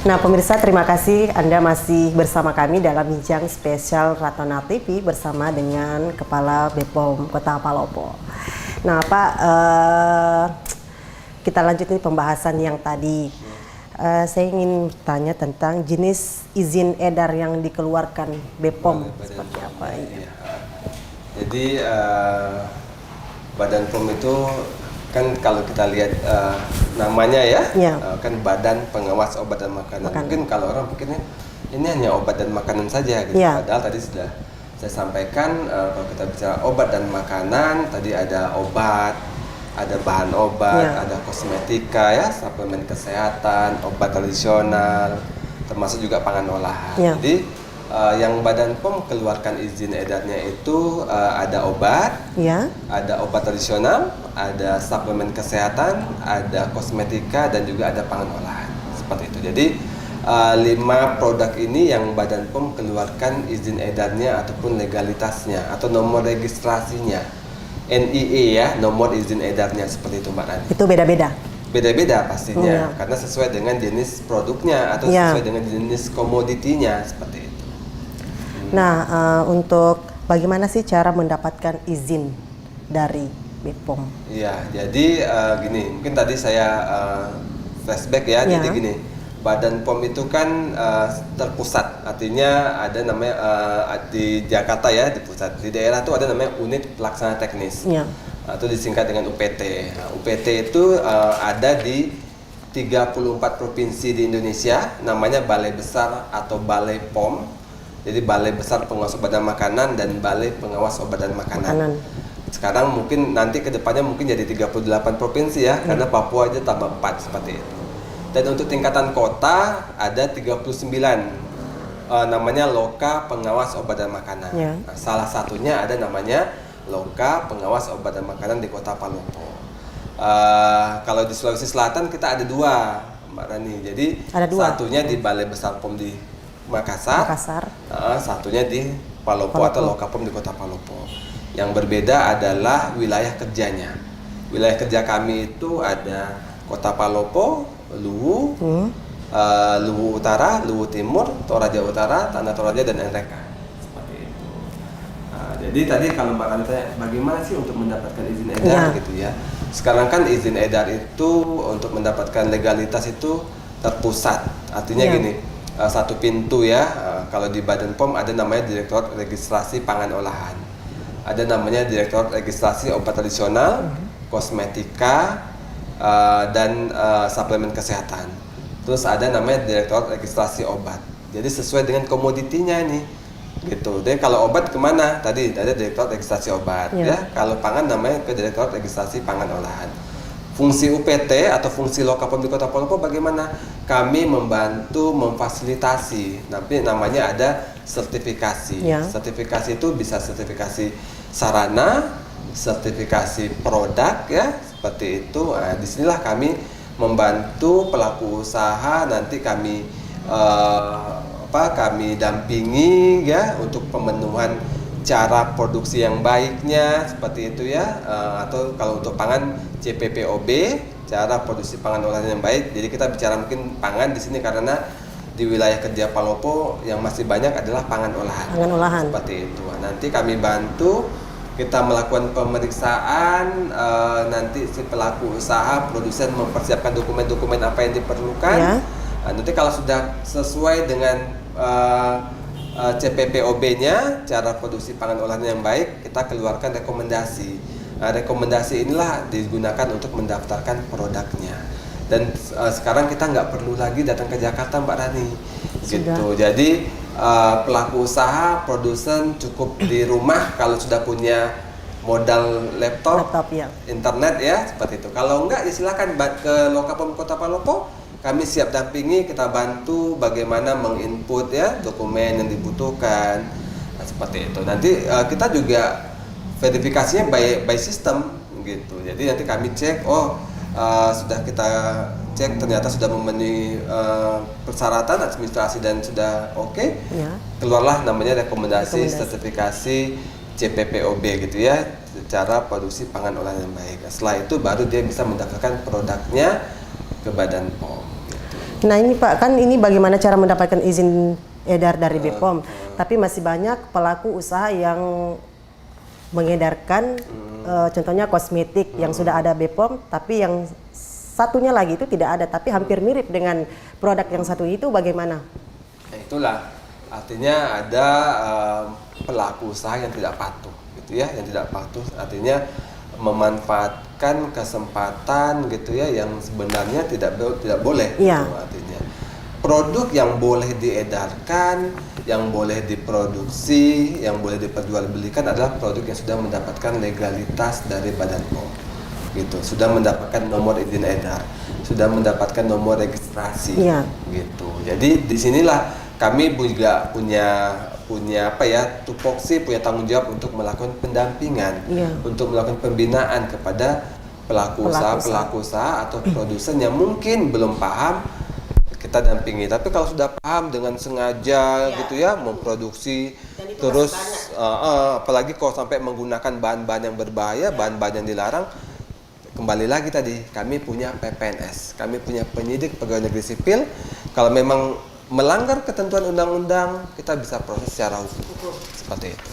Nah, pemirsa, terima kasih Anda masih bersama kami dalam bincang spesial Ratona TV bersama dengan Kepala BPOM Kota Palopo. Nah, Pak, kita lanjutkan pembahasan yang tadi. Saya ingin tanya tentang jenis izin edar yang dikeluarkan BPOM seperti apa? Ya. Jadi Badan POM itu kan kalau kita lihat namanya ya, kan Badan Pengawas Obat dan Makanan. Mungkin kalau orang pikirnya ini hanya obat dan makanan saja gitu. Padahal tadi sudah saya sampaikan kalau kita bicara obat dan makanan, tadi ada obat, ada bahan obat, ada kosmetika ya, suplemen kesehatan, obat tradisional, termasuk juga pangan olahan. Jadi yang Badan POM keluarkan izin edarnya itu ada obat, ada obat tradisional, ada suplemen kesehatan, ada kosmetika, dan juga ada pangan olahan. Seperti itu. Jadi 5 produk ini yang Badan POM keluarkan izin edarnya ataupun legalitasnya atau nomor registrasinya, NIE ya, nomor izin edarnya, seperti itu Mbak Nani. Itu beda-beda? Beda-beda pastinya, karena sesuai dengan jenis produknya atau sesuai dengan jenis komoditinya, seperti itu. Nah, untuk bagaimana sih cara mendapatkan izin dari BPOM? Iya, jadi gini, mungkin tadi saya flashback ya, jadi gini, Badan POM itu kan terpusat, artinya ada namanya di Jakarta ya, di pusat, di daerah itu ada namanya Unit Pelaksana Teknis, atau disingkat dengan UPT. Nah, UPT itu ada di 34 provinsi di Indonesia, namanya Balai Besar atau Balai POM. Jadi Balai Besar Pengawas Obat dan Makanan dan Balai Pengawas Obat dan Makanan. Sekarang mungkin nanti kedepannya mungkin jadi 38 provinsi ya, karena Papua aja tambah 4 seperti itu. Dan untuk tingkatan kota ada 39, namanya Loka Pengawas Obat dan Makanan. Nah, salah satunya ada namanya Loka Pengawas Obat dan Makanan di Kota Palopo. Kalau di Sulawesi Selatan kita ada 2, Mbak Rani. Jadi satunya di Balai Besar POM di Makassar. Satunya di Palopo atau Loka POM di Kota Palopo. Yang berbeda adalah wilayah kerjanya. Wilayah kerja kami itu ada Kota Palopo, Luwu, Luwu Utara, Luwu Timur, Toraja Utara, Tanah Toraja, dan Nreka. Seperti itu. Jadi tadi kalau Mbak Rani tanya, bagaimana sih untuk mendapatkan izin edar gitu ya? Sekarang kan izin edar itu untuk mendapatkan legalitas itu terpusat. Artinya gini, satu pintu ya, kalau di Badan POM ada namanya Direktorat Registrasi Pangan Olahan, ada namanya Direktorat Registrasi Obat Tradisional, Kosmetika, dan suplemen kesehatan. Terus ada namanya Direktorat Registrasi Obat. Jadi sesuai dengan komoditinya nih, gitu. Jadi kalau obat kemana? Tadi ada Direktorat Registrasi Obat, ya. Kalau pangan namanya ke Direktorat Registrasi Pangan Olahan. Fungsi UPT atau fungsi Loka POM di Kota Palopo bagaimana? Kami membantu memfasilitasi, tapi namanya ada sertifikasi. Sertifikasi itu bisa sertifikasi sarana, sertifikasi produk ya, seperti itu. Nah, disinilah kami membantu pelaku usaha, nanti kami kami dampingi ya untuk pemenuhan cara produksi yang baiknya, seperti itu ya, atau kalau untuk pangan CPPOB, cara produksi pangan olahan yang baik. Jadi kita bicara mungkin pangan di sini karena di wilayah kerja Palopo yang masih banyak adalah pangan olahan. Seperti itu. Nanti kami bantu, kita melakukan pemeriksaan, nanti si pelaku usaha, produsen mempersiapkan dokumen-dokumen apa yang diperlukan. Nanti kalau sudah sesuai dengan CPPOB-nya, cara produksi pangan olahan yang baik, kita keluarkan rekomendasi. Nah, rekomendasi inilah digunakan untuk mendaftarkan produknya. Dan sekarang kita nggak perlu lagi datang ke Jakarta, Mbak Rani. Gitu. Jadi pelaku usaha, produsen cukup di rumah kalau sudah punya modal laptop internet ya, seperti itu. Kalau enggak, ya silakan ke Loka POM Kota Palopo. Kami siap dampingi, kita bantu bagaimana menginput ya dokumen yang dibutuhkan, seperti itu. Nanti kita juga verifikasinya by system gitu. Jadi nanti kami cek, sudah kita cek ternyata sudah memenuhi persyaratan administrasi dan sudah oke. Keluarlah namanya rekomendasi sertifikasi CPPOB gitu ya, cara produksi pangan olahan yang baik. Setelah itu baru dia bisa mendaftarkan produknya ke Badan POM. Nah ini Pak, kan ini bagaimana cara mendapatkan izin edar dari BPOM, tapi masih banyak pelaku usaha yang mengedarkan contohnya kosmetik yang sudah ada BPOM, tapi yang satunya lagi itu tidak ada, tapi hampir mirip dengan produk yang satu itu bagaimana? Ya itulah, artinya ada pelaku usaha yang tidak patuh, gitu ya, yang tidak patuh, artinya memanfaatkan kesempatan gitu ya yang sebenarnya tidak boleh. Iya. Gitu, artinya produk yang boleh diedarkan, yang boleh diproduksi, yang boleh diperjualbelikan adalah produk yang sudah mendapatkan legalitas dari Badan POM, gitu, sudah mendapatkan nomor izin edar, sudah mendapatkan nomor registrasi, Iya. gitu. Jadi disinilah kami juga punya apa ya, tupoksi, punya tanggung jawab untuk melakukan pendampingan, Iya. untuk melakukan pembinaan kepada pelaku usaha atau produsen yang mungkin belum paham, kita dampingi. Tapi kalau sudah paham dengan sengaja gitu ya memproduksi, terus apalagi kalau sampai menggunakan bahan-bahan yang berbahaya, bahan-bahan yang dilarang, kembali lagi tadi kami punya PPNS, kami punya penyidik pegawai negeri sipil. Kalau memang melanggar ketentuan undang-undang, kita bisa proses secara hukum seperti itu.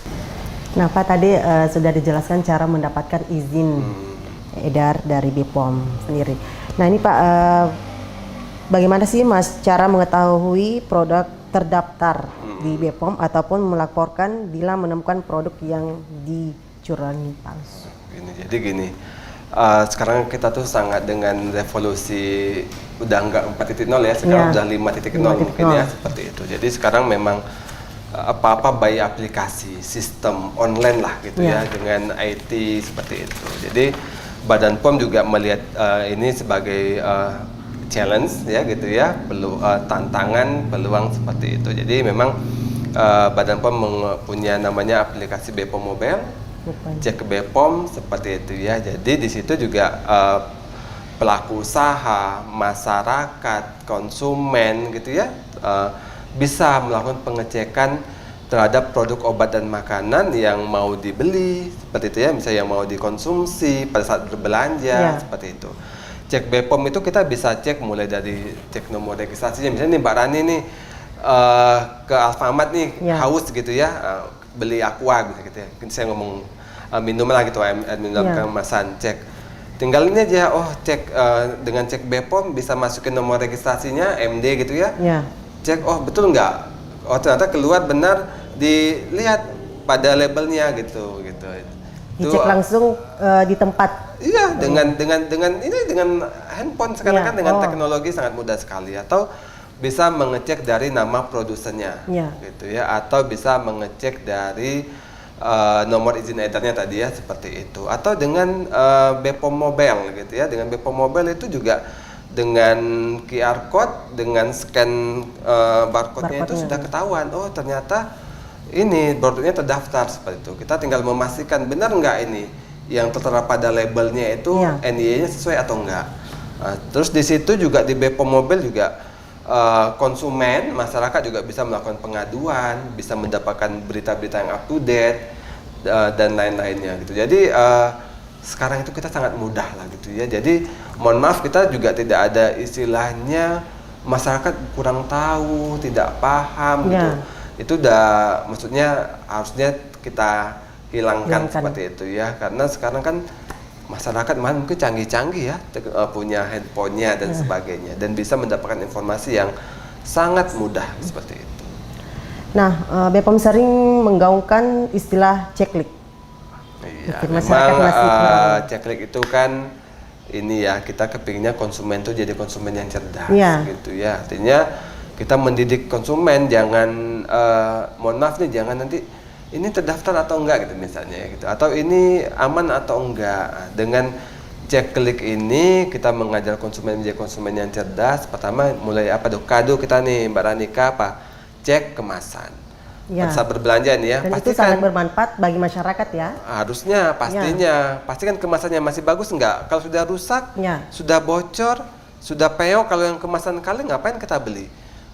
Nah Pak, tadi sudah dijelaskan cara mendapatkan izin edar dari BPOM sendiri. Nah ini Pak, bagaimana sih Mas cara mengetahui produk terdaftar di BPOM ataupun melaporkan bila menemukan produk yang dicurangi palsu? Jadi gini, sekarang kita tuh sangat dengan revolusi udah nggak 4.0 ya, sekarang udah 5.0 mungkin ya, seperti itu. Jadi sekarang memang apa-apa by aplikasi, sistem online lah gitu ya, dengan IT seperti itu. Jadi Badan POM juga melihat ini sebagai challenge ya gitu ya, tantangan, peluang seperti itu. Jadi memang Badan POM punya namanya aplikasi BPOM Mobile, cek BPOM seperti itu ya. Jadi di situ juga pelaku usaha, masyarakat, konsumen gitu ya bisa melakukan pengecekan terhadap produk obat dan makanan yang mau dibeli seperti itu ya, misalnya yang mau dikonsumsi pada saat berbelanja seperti itu. Cek BPOM itu kita bisa cek mulai dari cek nomor registrasinya, misalnya nih Mbak Rani nih ke Alfamart nih haus gitu ya, beli aqua gitu ya, saya ngomong minum lah gitu, minum kemasan, cek tinggal ini aja, cek dengan cek BPOM bisa masukin nomor registrasinya MD gitu ya, cek betul nggak, ternyata keluar benar, dilihat pada labelnya gitu. Dicek langsung di tempat. Iya, dengan handphone sekarang kan dengan teknologi sangat mudah sekali, atau bisa mengecek dari nama produsennya gitu ya, atau bisa mengecek dari nomor izin edarnya tadi ya, seperti itu, atau dengan BPOM Mobile gitu ya. Dengan BPOM Mobile itu juga dengan QR code, dengan scan barcode-nya itu sudah ketahuan, ternyata ini produknya terdaftar seperti itu. Kita tinggal memastikan benar nggak ini yang tertera pada labelnya itu NIE-nya sesuai atau enggak. Terus di situ juga di BPOM Mobile juga konsumen, masyarakat juga bisa melakukan pengaduan, bisa mendapatkan berita-berita yang up to date dan lain-lainnya gitu. Jadi sekarang itu kita sangat mudah lah gitu ya. Jadi mohon maaf, kita juga tidak ada istilahnya masyarakat kurang tahu, tidak paham gitu. Itu udah maksudnya harusnya kita hilangkan seperti itu ya, karena sekarang kan masyarakat mungkin canggih-canggih ya, punya handphonenya dan sebagainya, dan bisa mendapatkan informasi yang sangat mudah seperti itu. Nah, BPOM sering menggaungkan istilah ceklik. Iya, memang ceklik itu kan ini ya, kita kepinginnya konsumen tuh jadi konsumen yang cerdas gitu ya. Artinya kita mendidik konsumen, jangan mohon maaf nih, jangan nanti ini terdaftar atau enggak gitu misalnya gitu, atau ini aman atau enggak. Dengan cek klik ini kita mengajar konsumen menjadi konsumen yang cerdas. Pertama mulai apa dong, kado kita nih Mbak Ranika, apa, cek kemasan saat berbelanja nih ya. Dan pastikan itu sangat bermanfaat bagi masyarakat ya. Harusnya pastinya pastikan kemasannya masih bagus enggak. Kalau sudah rusak, sudah bocor, sudah peok, kalau yang kemasan kali ngapain kita beli.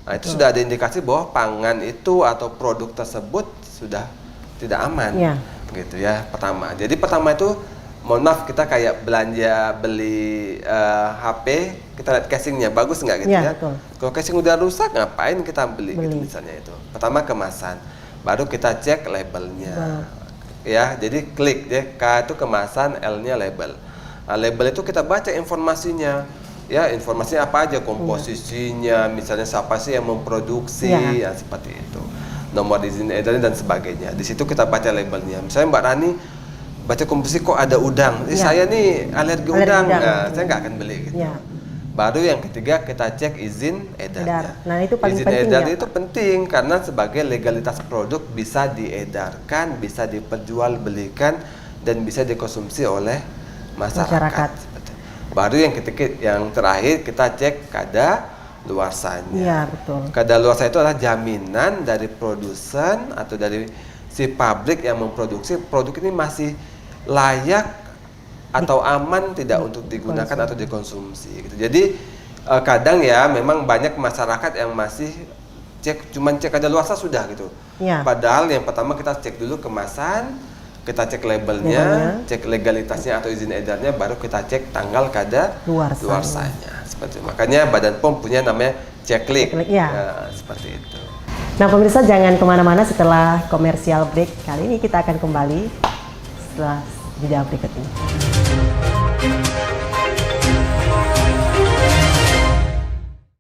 Nah, itu sudah ada indikasi bahwa pangan itu atau produk tersebut sudah tidak aman gitu ya. Pertama, jadi pertama itu mohon maaf kita kayak belanja beli HP, kita lihat casingnya bagus nggak gitu Ya, ya. betul. Kalau casing udah rusak ngapain kita beli gitu misalnya itu. Pertama kemasan, baru kita cek labelnya. Ya, jadi klik ya, K itu kemasan, L-nya label. Nah, label itu kita baca informasinya. Ya, informasinya apa aja, komposisinya, misalnya siapa sih yang memproduksi, ya seperti itu. Nomor izin edarnya dan sebagainya. Di situ kita baca labelnya. Misalnya Mbak Rani baca komposisi kok ada udang. Saya nih alergi udang. Nah, saya nggak akan beli gitu. Ya. Baru yang ketiga kita cek izin edarnya. Nah, itu paling izin penting edar ya, itu penting karena sebagai legalitas produk bisa diedarkan, bisa diperjualbelikan dan bisa dikonsumsi oleh masyarakat. Baru yang ketiga, yang terakhir kita cek kadaluarsanya. Iya, betul. Kadaluarsa itu adalah jaminan dari produsen atau dari si pabrik yang memproduksi produk ini masih layak atau aman tidak untuk digunakan atau dikonsumsi gitu. Jadi kadang ya memang banyak masyarakat yang masih cuman cek kadaluarsa sudah gitu. Ya. Padahal yang pertama kita cek dulu kemasan, kita cek labelnya, cek legalitasnya atau izin edarnya, baru kita cek tanggal kadaluarsanya. Seperti itu. Makanya Badan POM punya namanya ceklik. Ya. Seperti itu. Nah pemirsa jangan kemana-mana, setelah komersial break kali ini kita akan kembali setelah jeda berikut ini.